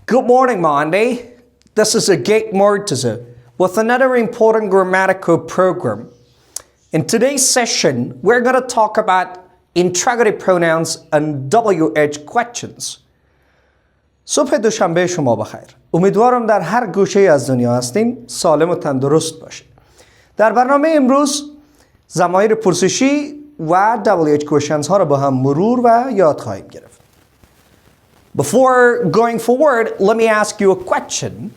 Good morning, Monday. This is Agate Mortaza with another important grammatical program. In today's session, we're going to talk about interrogative pronouns and W.H questions. صبح دوشنبه شما بخیر. امیدوارم در هر گوشه از دنیا هستین سالم و تندرست باشید. در برنامه امروز ضمایر پرسشی و W.H questions ها را با هم مرور و یاد خواهیم گرفت. Before going forward, let me ask you a question.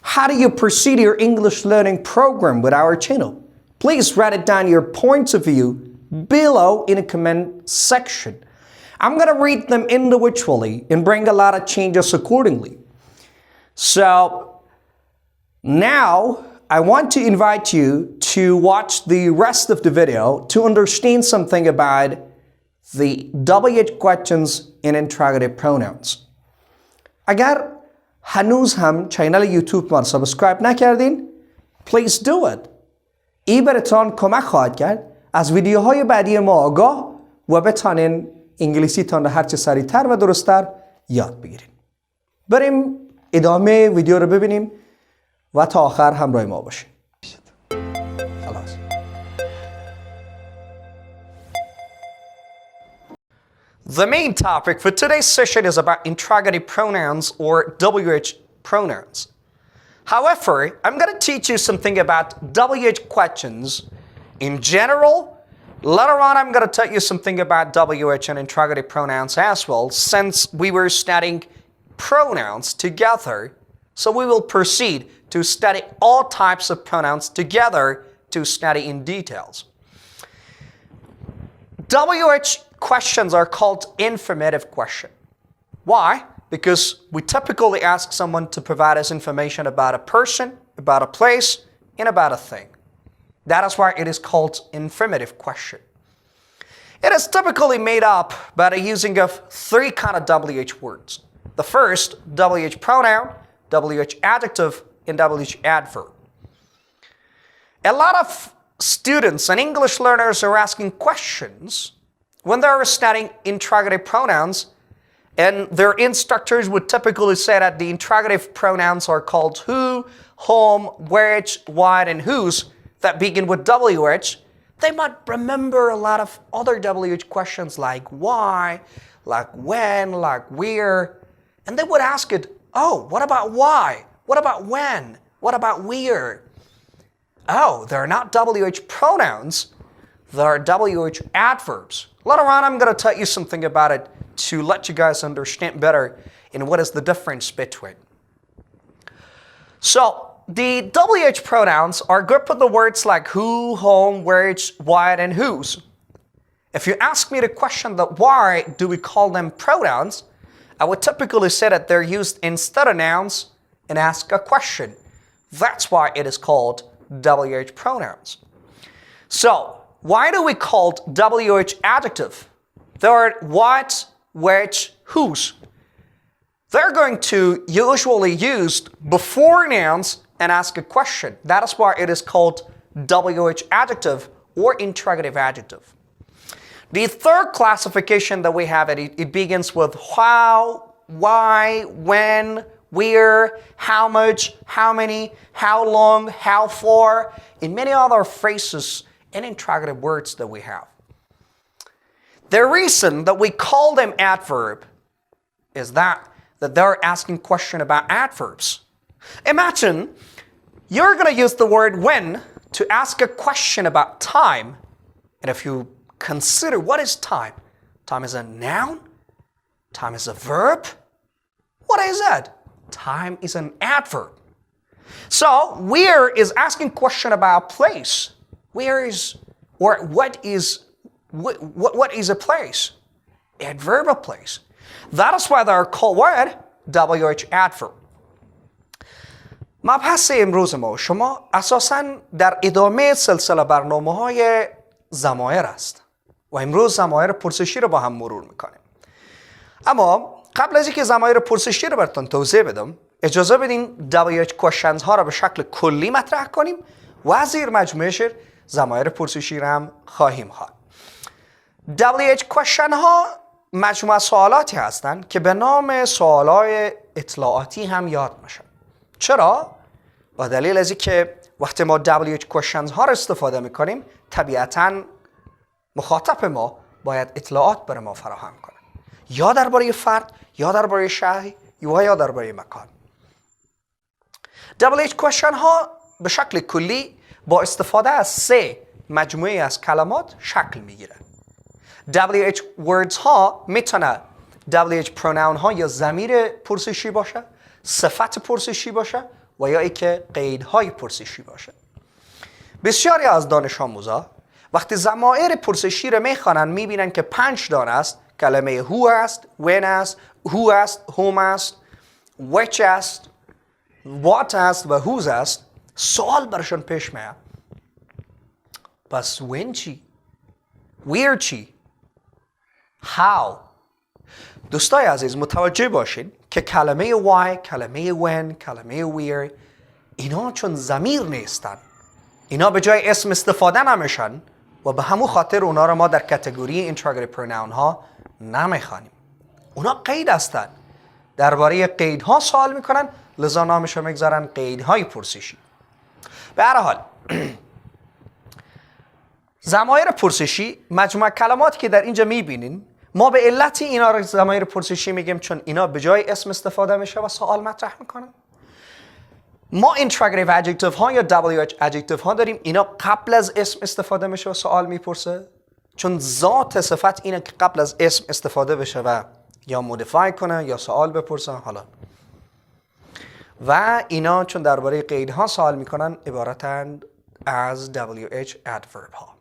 How do you proceed your English learning program with our channel? Please write it down your points of view below in the comment section. I'm going to read them individually and bring a lot of changes accordingly. So now I want to invite you to watch the rest of the video to understand something about the W.H questions in interrogative pronouns. اگر هنوز هم چینل یوتیوب ما رو سابسکرایب نکردین please do it. این براتون کمک خواهد کرد از ویدیوهای بعدی ما آگاه و بتانین انگلیسی تان را هرچه سریعتر و درستتر یاد بگیرین. بریم ادامه ویدیو رو ببینیم و تا آخر همراه ما باشین. خلاص. The main topic for today's session is about interrogative pronouns or W.H pronouns. However, I'm going to teach you something about W.H questions in general. Later on, I'm going to tell you something about W.H and interrogative pronouns as well, since we were studying pronouns together. So we will proceed to study all types of pronouns together to study in details. W.H questions are called informative questions. Why? Because we typically ask someone to provide us information about a person, about a place, and about a thing. That is why it is called informative question. It is typically made up by the using of three kind of W.H words. The first, W.H pronoun, W.H adjective, and W.H adverb. A lot of students and English learners are asking questions when they're studying interrogative pronouns, and their instructors would typically say that the interrogative pronouns are called who, whom, which, what, and whose that begin with W.H. They might remember a lot of other W.H questions like why, like when, like where, and they would ask it, oh, what about why? What about when? What about where? Oh, they're not W.H pronouns, they're W.H adverbs. Later on, I'm going to tell you something about it to let you guys understand better in what is the difference between. So, the W.H pronouns are grouped with the words like who, whom, which, what, and whose. If you ask me the question that why do we call them pronouns, I would typically say that they're used instead of nouns and ask a question. That's why it is called W.H pronouns. So, why do we call W.H adjective? They're what, which, whose. They're going to usually used before nouns and ask a question. That is why it is called W.H adjective or interrogative adjective. The third classification that we have, it begins with how, why, when, where, how much, how many, how long, how far, and many other phrases and interrogative words that we have. The reason that we call them adverb is that they're asking question about adverbs. Imagine you're going to use the word when to ask a question about time, and if you consider what is time? Time is a noun? Time is a verb? What is it? Time is an adverb. So where is asking question about place. Where is, or what is a place? Adverb of place. That is why they are called what? W.H adverb. مبحث امروز ما شما اساساً در ادامه سلسله برنامه‌های ضمایر است و امروز ضمایر پرسشی رو با هم مرور میکنیم. اما قبل از اینکه ضمایر پرسشی رو براتون توضیح بدم اجازه بدین W.H questions ها رو به شکل کلی مطرح کنیم و از زیر مجموعه ضمایر پرسشی را هم خواهیم خواند. WH question ها مجموعه سوالاتی هستند که به نام سوالای اطلاعاتی هم یاد میشن. چرا؟ با دلیل از اینکه وقتی ما WH questions ها را استفاده میکنیم طبیعتاً مخاطب ما باید اطلاعات برای ما فراهم کنه، یا درباره فرد، یا درباره شهر، یا درباره مکان. WH question ها به شکل کلی با استفاده از 3 مجموعه از کلمات شکل میگیرن. WH words ها میتونه WH pronoun ها یا ضمیر پرسشی باشه، صفت پرسشی باشه و یا اینکه قیدهای پرسشی باشه. بسیاری از دانش آموزا وقتی ضمایر پرسشی رو میخوانن میبینن که 5 دانه است. کلمه who است، when است، who است، whom است، which است، what است و whose است. سوال برشون پیش میاد، پس when چی؟ where چی؟ how؟ دوستای عزیز متوجه باشین که کلمه why، کلمه when، کلمه where اینا چون ضمیر نیستن، اینا به جای اسم استفاده نمیشن و به همون خاطر اونا رو ما در کاتگوری Interrogative Pronoun ها نمیخوانیم. اونا قید هستن، درباره قیدها سوال میکنن، لذا نامش رو میگذارن قیدهای پرسشی. به هر حال ضمایر پرسشی مجموعه کلماتی که در اینجا میبینین، ما به علتی اینا رو ضمایر پرسشی میگیم چون اینا به جای اسم استفاده میشه و سوال مطرح میکنن. ما Interrogative Adjective ها یا WH Adjective ها داریم، اینا قبل از اسم استفاده میشه و سوال میپرسه، چون ذات صفت اینه که قبل از اسم استفاده بشه و یا مودیفای کنه یا سوال بپرسه. حالا و اینا چون درباره قیدها سوال میکنن عبارتند از WH Adverb ها.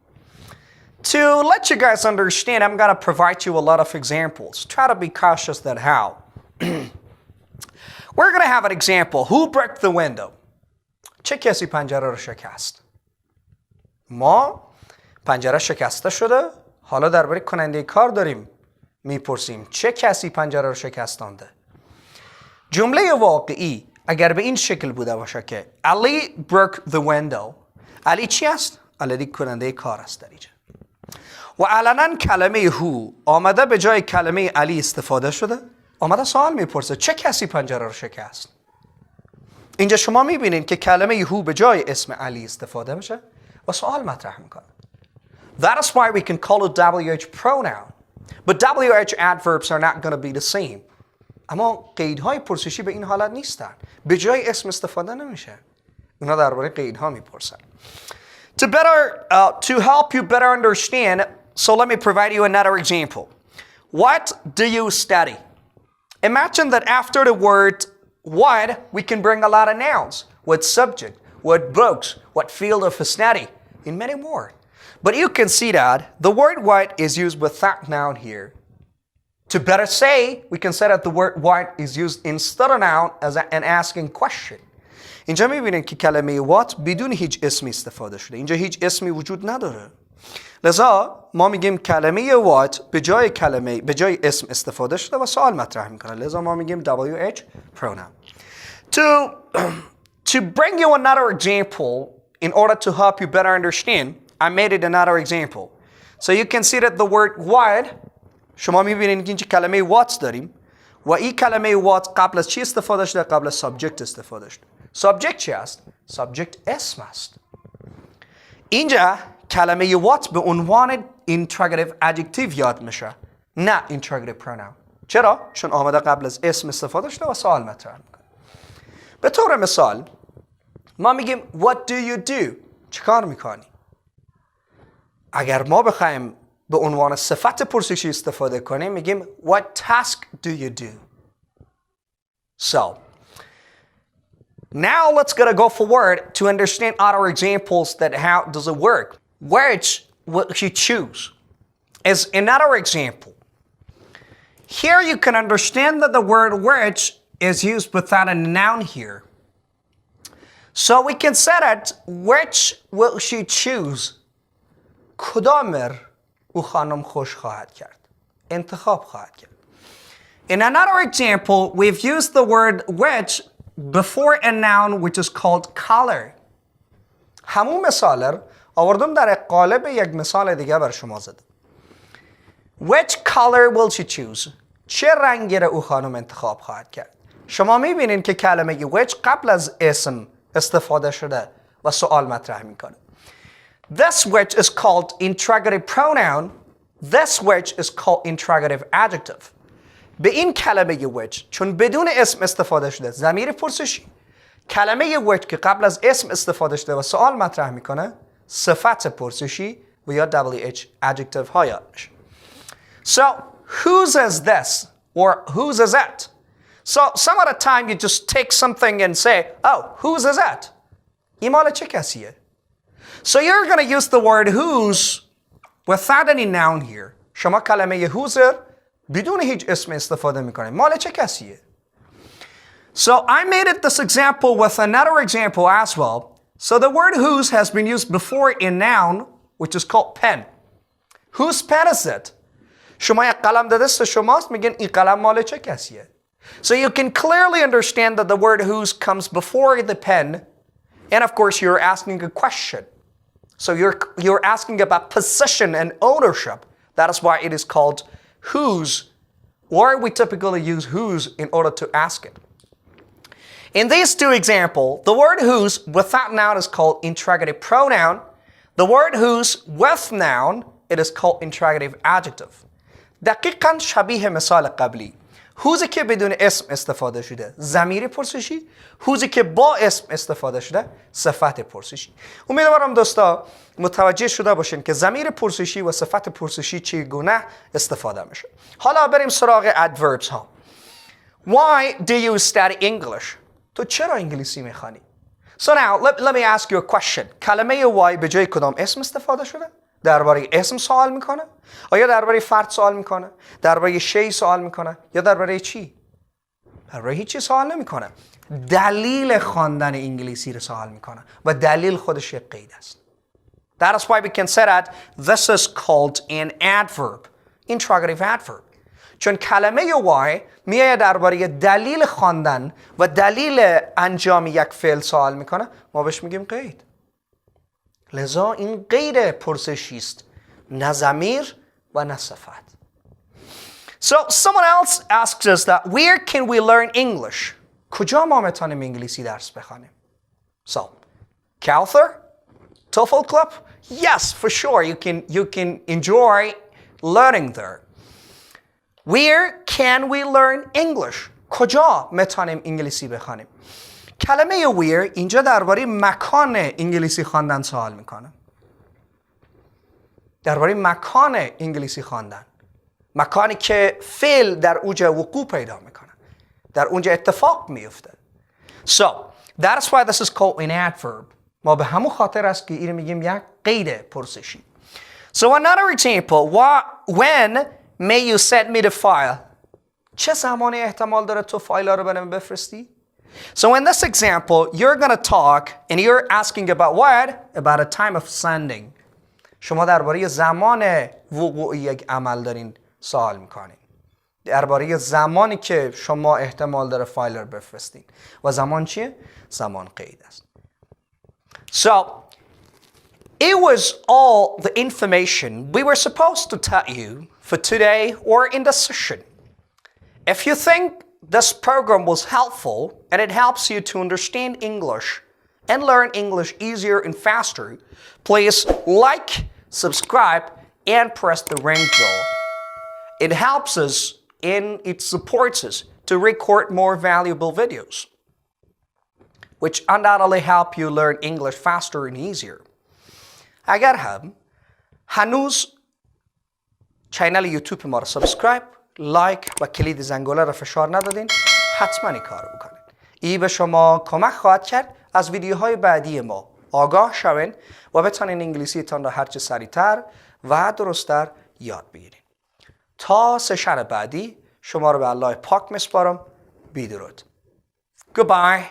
To let you guys understand, I'm going to provide you a lot of examples. Try to be cautious that how. We're going to have an example. Who broke the window? چه کسی پنجره رو شکست؟ ما پنجره شکسته شده، حالا درباره کننده کار داریم میپرسیم چه کسی پنجره رو شکستانده. جمله واقعی اگر به این شکل بوده باشه که Ali broke the window، علی چی است؟ علی کننده کار است در اینجا. و علنا کلمه who آمده به جای کلمه علی استفاده شده، آمده سوال میپرسه چه کسی پنجره رو شکست. اینجا شما میبینین که کلمه who به جای اسم علی استفاده میشه و سوال مطرح میکنه. That is why we can call it WH pronoun. But WH adverbs are not going to be the same. اما قیدهای پرسشی به این حالت نیستن. به جای اسم استفاده نمیشه. اونا درباره قیدها میپرسن. To help you better understand, so let me provide you another example. What do you study? Imagine that after the word what, we can bring a lot of nouns. What subject, what books, what field of study, and many more. But you can see that the word what is used with that noun here. To better say, we can say that the word what is used instead of noun as an asking question. اینجا میبینید که کلمه what بدون هیچ اسمی استفاده شده. اینجا هیچ اسمی وجود نداره. لذا ما میگیم کلمه what به جای اسم استفاده شده و سوال مطرح میکنه. لذا ما میگیم WH pronoun. To bring you another example in order to help you better understand, I made it another example. So you can see that the word what شما میبینید که اینجا کلمه what داریم و این کلمه what قبل از چی استفاده شده؟ قبل از subject استفاده شده. subject چی است؟ subject اسم است. اینجا کلمه what به عنوان interrogative adjective یاد میشه، نه interrogative pronoun. چرا؟ چون آمده قبل از اسم استفاده شده و سوال مطرح میکنه. به طور مثال ما میگیم what do you do؟ چه کار میکنی؟ اگر ما بخوایم به عنوان صفت پرسشی استفاده کنیم میگیم what task do you do؟ So now let's go forward to understand other examples that how does it work. Which will you choose is another example. Here you can understand that the word which is used without a noun here. So we can say that which will she choose؟ کدامر او خانم خوش خواهد کرد، انتخاب خواهد کرد. In another example, we've used the word which before a noun which is called color. همون مثال آوردم در قالب یک مثال دیگه بر شما زدم. Which color will she choose? چه رنگی را او خانم انتخاب خواهد کرد؟ شما میبینید که کلمه which قبل از اسم استفاده شده و سوال مطرح میکنه. This which is called interrogative pronoun. This which is called interrogative adjective. به این کلمه which چون بدون اسم استفاده شده ضمیر پرسشی، کلمه which که قبل از اسم استفاده شده و سوال مطرح میکنه صفت پرسشی و یا W.H adjective ها یاد میشه. So whose is this or whose is it? So some of the time you just take something and say, oh, whose is it? این مال چه کسیه؟ So you're going to use the word whose without any noun here. شما کلمه whose بدون هیچ اسم استفاده میکنید. مال چه کسیه؟ So I made it this example with another example as well. So the word whose has been used before in noun, which is called pen. Whose pen is it? شما یک قلم در دست شماست میگن این قلم مال چه کسیه؟ So you can clearly understand that the word whose comes before the pen, and of course you're asking a question. So you're asking about position and ownership. That is why it is called whose, or we typically use whose in order to ask it. In these two examples, the word whose without noun is called interrogative pronoun. The word whose with noun, it is called interrogative adjective. دقیقاً شبیه مثال قبلی. whoseی که بدون اسم استفاده شده ضمیر پرسشی، whoseی که با اسم استفاده شده صفت پرسشی. امیدوارم دوستا متوجه شده باشین که ضمیر پرسشی و صفت پرسشی چگونه استفاده میشه. حالا بریم سراغ adverbs ها. Why do you study English? تو چرا انگلیسی میخوانی؟ So now let me ask you a question. کلمه why به جای کدام اسم استفاده شده؟ درباره اسم سوال میکنه؟ آیا درباره فرد سوال میکنه؟ درباره شی سوال میکنه؟ یا درباره چی؟ درباره هیچی سوال نمیکنه. دلیل خواندن انگلیسی رو سوال میکنه و دلیل خودش یک قید است. That is why we can say that this is called an adverb, interrogative adverb. چون کلمه why میاد درباره دلیل خواندن و دلیل انجام یک فعل سوال میکنه، ما بهش میگیم قید. لذا این قید پرسشی است، نه ضمیر و نه صفت. So someone else asks us that where can we learn English? کجا ما میتونیم انگلیسی درس بخوانیم؟ So, Calther? TOEFL Club? Yes, for sure. You can enjoy learning there. Where can we learn English? کجا میتونیم انگلیسی بخوانیم؟ کلمه where اینجا درباره مکان انگلیسی خواندن سوال میکنه. درباره مکان انگلیسی خواندن. مکانی که فعل در اونجا وقوع پیدا میکنه. در اونجا اتفاق میفته. So, that's why this is called an adverb. ما به همون خاطر است که این میگیم یک قید پرسشی. So another example, when may you send me the file? چه زمانی احتمال داره تو فایل رو برام بفرستی؟ So in this example, you're going to talk and you're asking about what? About a time of sending. شما درباره زمان وقوع یک عمل دارین سوال میکنین. درباره زمانی که شما احتمال داره فایل رو بفرستین. و زمان چیه؟ زمان قید است. So, it was all the information we were supposed to tell you for today or in the session. If you think this program was helpful and it helps you to understand English and learn English easier and faster, please like, subscribe, and press the ring bell. It helps us and it supports us to record more valuable videos, which undoubtedly help you learn English faster and easier. اگر هم هنوز چینل یوتیوب ما رو سابسکرایب، لایک و کلید زنگوله رو فشار ندادین، حتما این کار رو بکنید. این به شما کمک خواهد کرد از ویدیوهای بعدی ما آگاه شوین و بتونین انگلیسیتان رو هرچه سریعتر و درست‌تر یاد بگیرین. تا سشن بعدی شما رو به الله پاک میسپارم. بدرود. Goodbye.